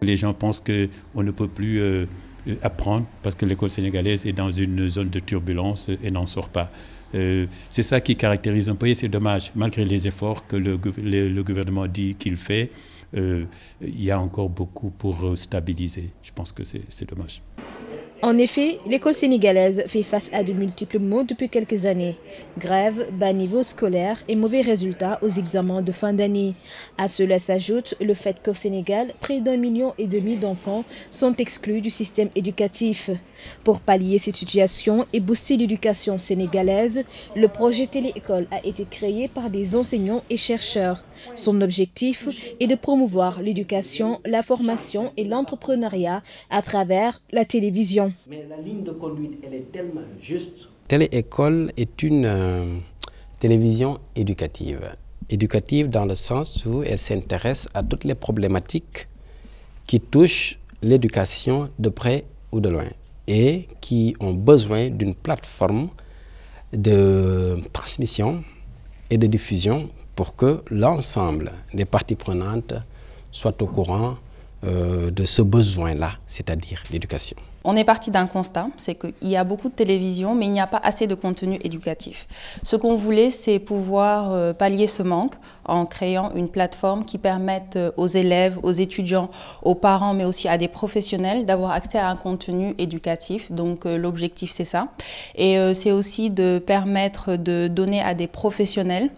Les gens pensent qu'on ne peut plus apprendre parce que l'école sénégalaise est dans une zone de turbulence et n'en sort pas. C'est ça qui caractérise un peu, et c'est dommage, malgré les efforts que le gouvernement dit qu'il fait, il y a encore beaucoup pour stabiliser. Je pense que c'est dommage. En effet, l'école sénégalaise fait face à de multiples maux depuis quelques années. Grève, bas niveau scolaire et mauvais résultats aux examens de fin d'année. À cela s'ajoute le fait qu'au Sénégal, près d'1,5 million d'enfants sont exclus du système éducatif. Pour pallier cette situation et booster l'éducation sénégalaise, le projet Télé-École a été créé par des enseignants et chercheurs. Son objectif est de promouvoir l'éducation, la formation et l'entrepreneuriat à travers la télévision. Mais la ligne de conduite, elle est tellement juste. Télé-École est une télévision éducative. Éducative dans le sens où elle s'intéresse à toutes les problématiques qui touchent l'éducation de près ou de loin et qui ont besoin d'une plateforme de transmission et de diffusion pour que l'ensemble des parties prenantes soient au courant de ce besoin-là, c'est-à-dire l'éducation. On est parti d'un constat, c'est qu'il y a beaucoup de télévision, mais il n'y a pas assez de contenu éducatif. Ce qu'on voulait, c'est pouvoir pallier ce manque en créant une plateforme qui permette aux élèves, aux étudiants, aux parents, mais aussi à des professionnels d'avoir accès à un contenu éducatif. Donc l'objectif, c'est ça. Et c'est aussi de permettre de donner à des professionnels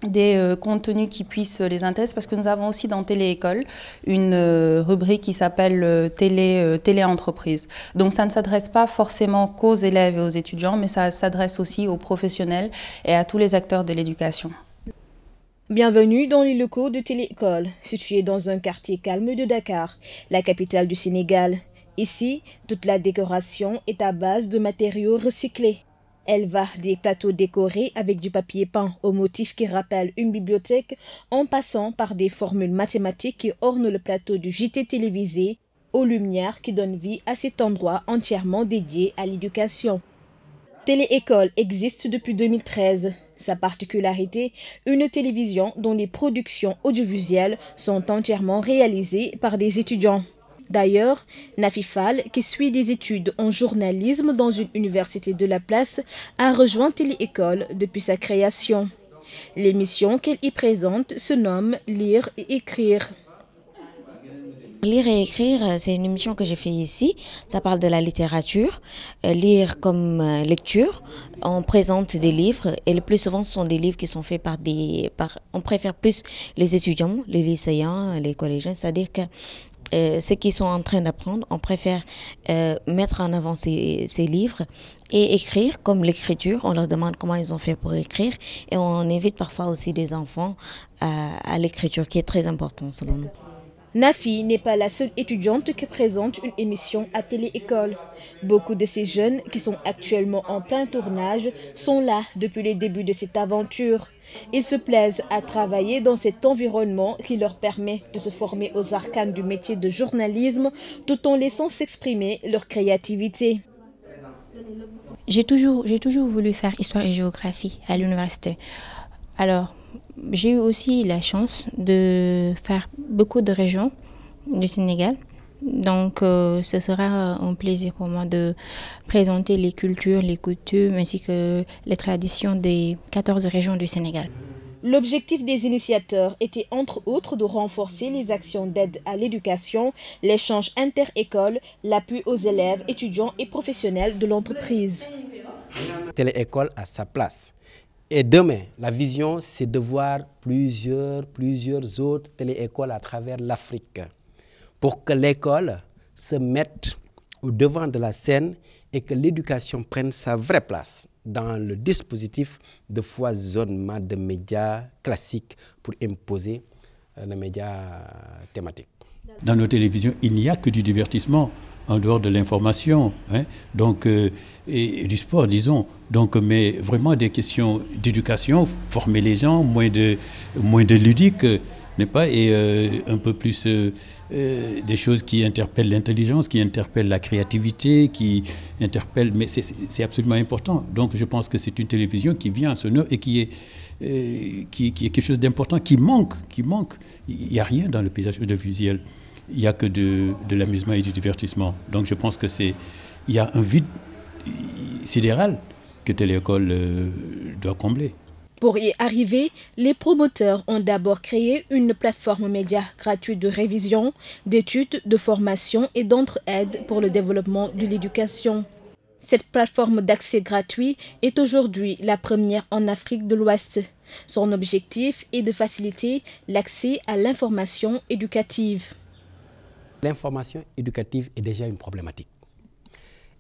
des contenus qui puissent les intéresser, parce que nous avons aussi dans Télé-École une rubrique qui s'appelle Télé-Entreprise. Donc ça ne s'adresse pas forcément qu'aux élèves et aux étudiants, mais ça s'adresse aussi aux professionnels et à tous les acteurs de l'éducation. Bienvenue dans les locaux de Télé-École, situés dans un quartier calme de Dakar, la capitale du Sénégal. Ici, toute la décoration est à base de matériaux recyclés. Elle va des plateaux décorés avec du papier peint au motif qui rappelle une bibliothèque, en passant par des formules mathématiques qui ornent le plateau du JT télévisé, aux lumières qui donnent vie à cet endroit entièrement dédié à l'éducation. Télé-École existe depuis 2013. Sa particularité, une télévision dont les productions audiovisuelles sont entièrement réalisées par des étudiants. D'ailleurs, Nafi Fall, qui suit des études en journalisme dans une université de la place, a rejoint Télé-École depuis sa création. L'émission qu'elle y présente se nomme Lire et écrire. Lire et écrire, c'est une émission que j'ai fait ici. Ça parle de la littérature, lire comme lecture. On présente des livres et le plus souvent ce sont des livres qui sont faits on préfère plus les étudiants, les lycéens, les collégiens, c'est-à-dire que ceux qui sont en train d'apprendre, on préfère mettre en avant ces livres et écrire comme l'écriture. On leur demande comment ils ont fait pour écrire et on invite parfois aussi des enfants à l'écriture qui est très important selon nous. Nafi n'est pas la seule étudiante qui présente une émission à Télé-École. Beaucoup de ces jeunes qui sont actuellement en plein tournage sont là depuis le début de cette aventure. Ils se plaisent à travailler dans cet environnement qui leur permet de se former aux arcanes du métier de journalisme tout en laissant s'exprimer leur créativité. J'ai toujours voulu faire histoire et géographie à l'université. Alors, j'ai eu aussi la chance de faire beaucoup de régions du Sénégal. Donc, ce sera un plaisir pour moi de présenter les cultures, les coutumes ainsi que les traditions des 14 régions du Sénégal. L'objectif des initiateurs était entre autres de renforcer les actions d'aide à l'éducation, l'échange inter-école, l'appui aux élèves, étudiants et professionnels de l'entreprise. Télé-École a sa place. Et demain, la vision, c'est de voir plusieurs autres télé-écoles à travers l'Afrique pour que l'école se mette au devant de la scène et que l'éducation prenne sa vraie place dans le dispositif de foisonnement de médias classiques pour imposer les médias thématiques. Dans nos télévisions, il n'y a que du divertissement en dehors de l'information, donc, et du sport, disons. Donc, mais vraiment des questions d'éducation, former les gens, moins de ludique, n'est pas, et un peu plus des choses qui interpellent l'intelligence, qui interpellent la créativité, qui interpellent, mais c'est absolument important. Donc, je pense que c'est une télévision qui vient à son heure et qui est quelque chose d'important, qui manque. Il n'y a rien dans le paysage audiovisuel. il n'y a que de l'amusement et du divertissement. Donc je pense qu'il y a un vide sidéral que Télé École doit combler. Pour y arriver, les promoteurs ont d'abord créé une plateforme média gratuite de révision, d'études, de formation et d'entraide pour le développement de l'éducation. Cette plateforme d'accès gratuit est aujourd'hui la première en Afrique de l'Ouest. Son objectif est de faciliter l'accès à l'information éducative. L'information éducative est déjà une problématique.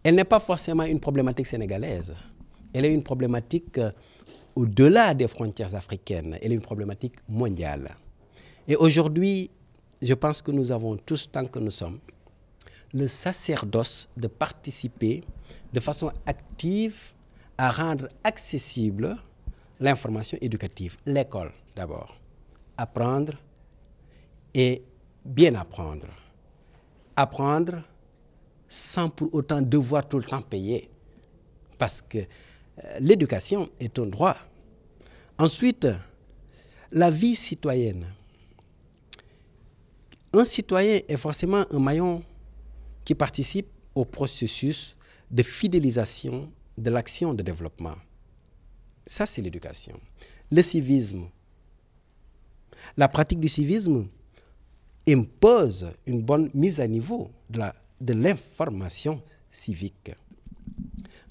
Elle n'est pas forcément une problématique sénégalaise. Elle est une problématique au-delà des frontières africaines. Elle est une problématique mondiale. Et aujourd'hui, je pense que nous avons tous, tant que nous sommes, le sacerdoce de participer de façon active à rendre accessible l'information éducative. L'école, d'abord. Apprendre et bien apprendre. Apprendre sans pour autant devoir tout le temps payer. Parce que l'éducation est un droit. Ensuite, la vie citoyenne. Un citoyen est forcément un maillon qui participe au processus de fidélisation de l'action de développement. Ça, c'est l'éducation. Le civisme. La pratique du civisme impose une bonne mise à niveau de l'information civique.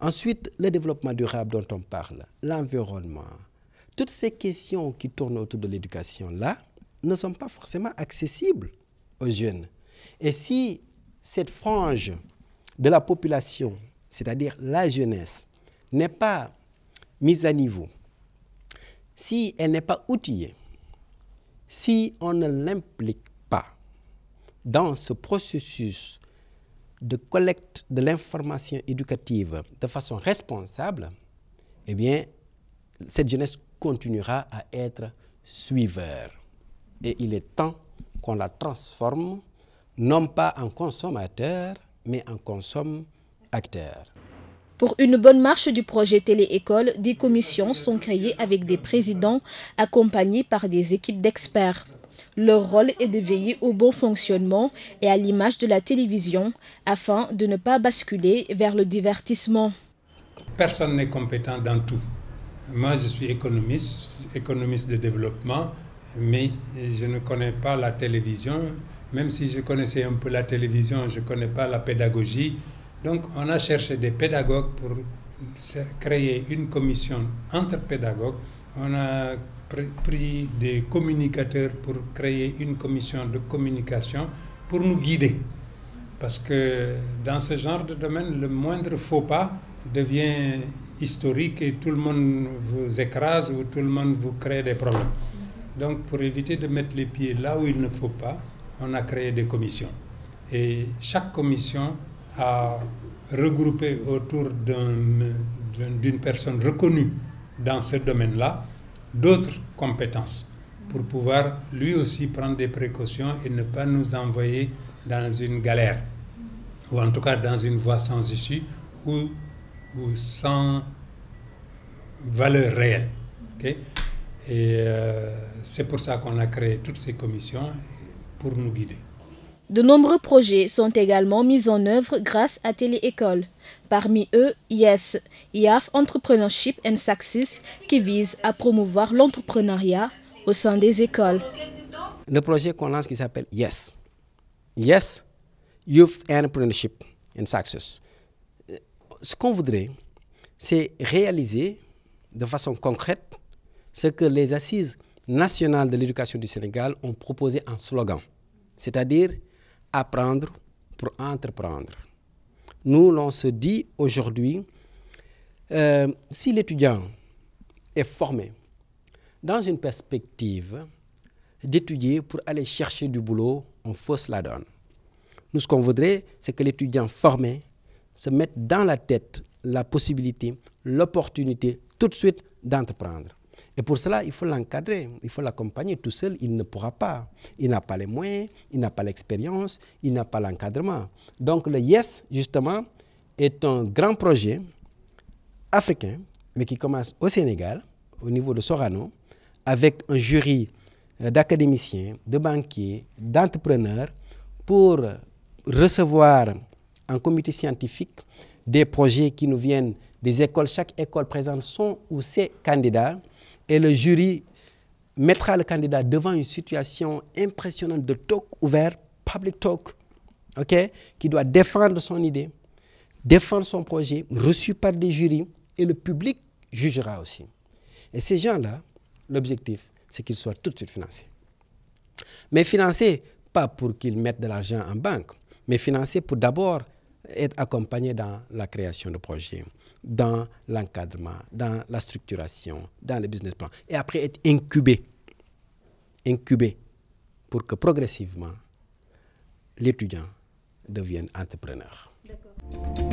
Ensuite, le développement durable dont on parle, l'environnement. Toutes ces questions qui tournent autour de l'éducation-là ne sont pas forcément accessibles aux jeunes. Et si cette frange de la population, c'est-à-dire la jeunesse, n'est pas mise à niveau, si elle n'est pas outillée, si on ne l'implique pas dans ce processus de collecte de l'information éducative de façon responsable, eh bien, cette jeunesse continuera à être suiveur. Et il est temps qu'on la transforme, non pas en consommateur, mais en consomme-acteur. Pour une bonne marche du projet Télé-École, des commissions sont créées avec des présidents accompagnés par des équipes d'experts. Leur rôle est de veiller au bon fonctionnement et à l'image de la télévision afin de ne pas basculer vers le divertissement. Personne n'est compétent dans tout. Moi, je suis économiste de développement, mais je ne connais pas la télévision. Même si je connaissais un peu la télévision, je ne connais pas la pédagogie. Donc, on a cherché des pédagogues pour créer une commission entre pédagogues. On a pris des communicateurs pour créer une commission de communication pour nous guider. Parce que dans ce genre de domaine, le moindre faux pas devient historique et tout le monde vous écrase ou tout le monde vous crée des problèmes. Donc, pour éviter de mettre les pieds là où il ne faut pas, on a créé des commissions. Et chaque commission a regroupé autour d'une personne reconnue dans ce domaine-là d'autres compétences pour pouvoir lui aussi prendre des précautions et ne pas nous envoyer dans une galère ou en tout cas dans une voie sans issue ou sans valeur réelle. Okay? Et c'est pour ça qu'on a créé toutes ces commissions pour nous guider. De nombreux projets sont également mis en œuvre grâce à Télé-École. Parmi eux, YES, YAF Entrepreneurship and Success, qui vise à promouvoir l'entrepreneuriat au sein des écoles. Le projet qu'on lance qui s'appelle YES. YES, Youth Entrepreneurship and Success. Ce qu'on voudrait, c'est réaliser de façon concrète ce que les Assises nationales de l'éducation du Sénégal ont proposé en slogan, c'est-à-dire apprendre pour entreprendre. Nous, l'on se dit aujourd'hui, si l'étudiant est formé dans une perspective d'étudier pour aller chercher du boulot, on fausse la donne. Nous, ce qu'on voudrait, c'est que l'étudiant formé se mette dans la tête la possibilité, l'opportunité tout de suite d'entreprendre. Et pour cela, il faut l'encadrer, il faut l'accompagner. Tout seul, il ne pourra pas. Il n'a pas les moyens, il n'a pas l'expérience, il n'a pas l'encadrement. Donc le YES, justement, est un grand projet africain, mais qui commence au Sénégal, au niveau de Sorano, avec un jury d'académiciens, de banquiers, d'entrepreneurs, pour recevoir en comité scientifique des projets qui nous viennent des écoles. Chaque école présente son ou ses candidats et le jury mettra le candidat devant une situation impressionnante de talk ouvert, public talk, okay, qui doit défendre son idée, défendre son projet, reçu par des jurys, et le public jugera aussi. Et ces gens-là, l'objectif, c'est qu'ils soient tout de suite financés. Mais financés, pas pour qu'ils mettent de l'argent en banque, mais financés pour d'abord être accompagnés dans la création de projets, dans l'encadrement, dans la structuration, dans le business plan, et après être incubés pour que progressivement l'étudiant devienne entrepreneur. D'accord.